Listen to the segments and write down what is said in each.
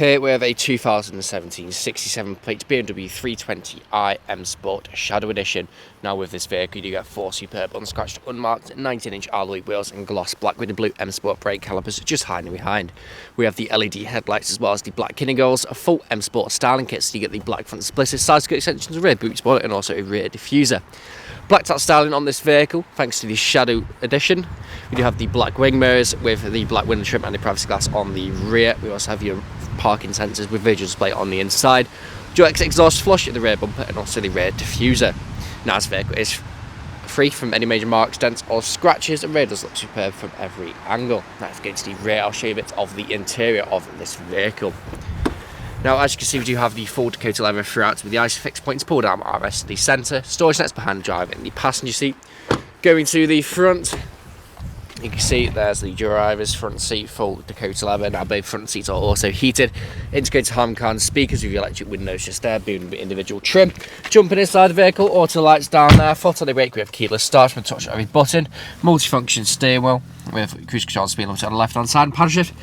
Here we have a 2017 67 plate BMW 320i M Sport Shadow Edition. Now with this vehicle you do get 4 superb unscratched, unmarked 19-inch alloy wheels and gloss black with the blue M Sport brake calipers just hiding behind. We have the LED headlights as well as the black kinning goals, a full M Sport styling kit, so you get the black front splitters, side skirt extensions, rear boot spoiler and also a rear diffuser. Blacked out styling on this vehicle thanks to the Shadow Edition. We do have the black wing mirrors with the black window trim and the privacy glass on the rear. We also have your parking sensors with visual display on the inside, dual exhaust flush at the rear bumper and also the rear diffuser. Now this vehicle is free from any major marks, dents or scratches, and rear does look superb from every angle. Now if we get to the rear, I'll show you a bit of the interior of this vehicle. Now as you can see, we do have the full Dakota leather throughout with the ISOFIX points pulled down armrest at the centre, storage nets behind the driver in the passenger seat. Going to the front, you can see there's the driver's front seat, full Dakota leather. Now both front seats are also heated. Integrated Harman speakers with your electric windows just there, being individual trim. Jumping inside the vehicle, auto lights down there. Foot on the brake, we have keyless start with touch of every button. Multifunction steering wheel with cruise control speed limiter on the left hand side and paddle shift.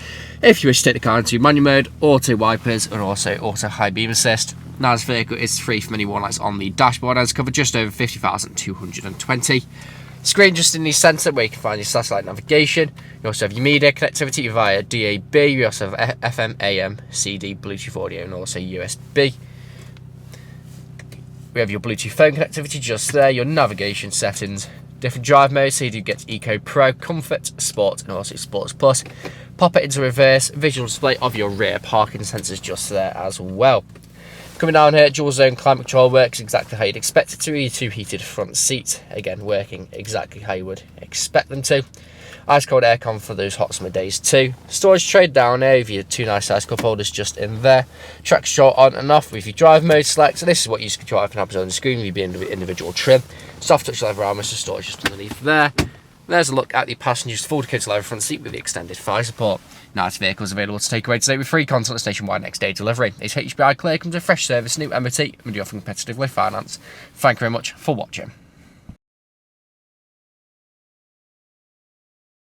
If you wish to take the car into manual mode, auto wipers and also auto high beam assist. Now this vehicle is free from any warning lights on the dashboard and has covered just over 50,220. Screen just in the centre where you can find your satellite navigation. You also have your media connectivity via DAB. You also have FM, AM, CD, Bluetooth audio and also USB. We have your Bluetooth phone connectivity just there, your navigation settings, different drive modes, so you do get Eco Pro, Comfort, Sport and also Sports Plus. Pop it into reverse, visual display of your rear parking sensors just there as well. Coming down here, dual zone climate control works exactly how you'd expect it to. Your 2 heated front seats, again working exactly how you would expect them to. Ice cold aircon for those hot summer days too. Storage tray down here with your 2 nice size cup holders just in there. Traction control on and off with your drive mode select. So this is what you can control up on the screen with your individual trim. Soft touch leather armor, so storage just underneath there. There's a look at the passenger's full Dakota leather front seat with the extended thigh support. Now this vehicle is available to take away today with free consultant nationwide next day delivery. It's HPI clear, comes with fresh service, new MOT, and we do offer competitively finance. Thank you very much for watching.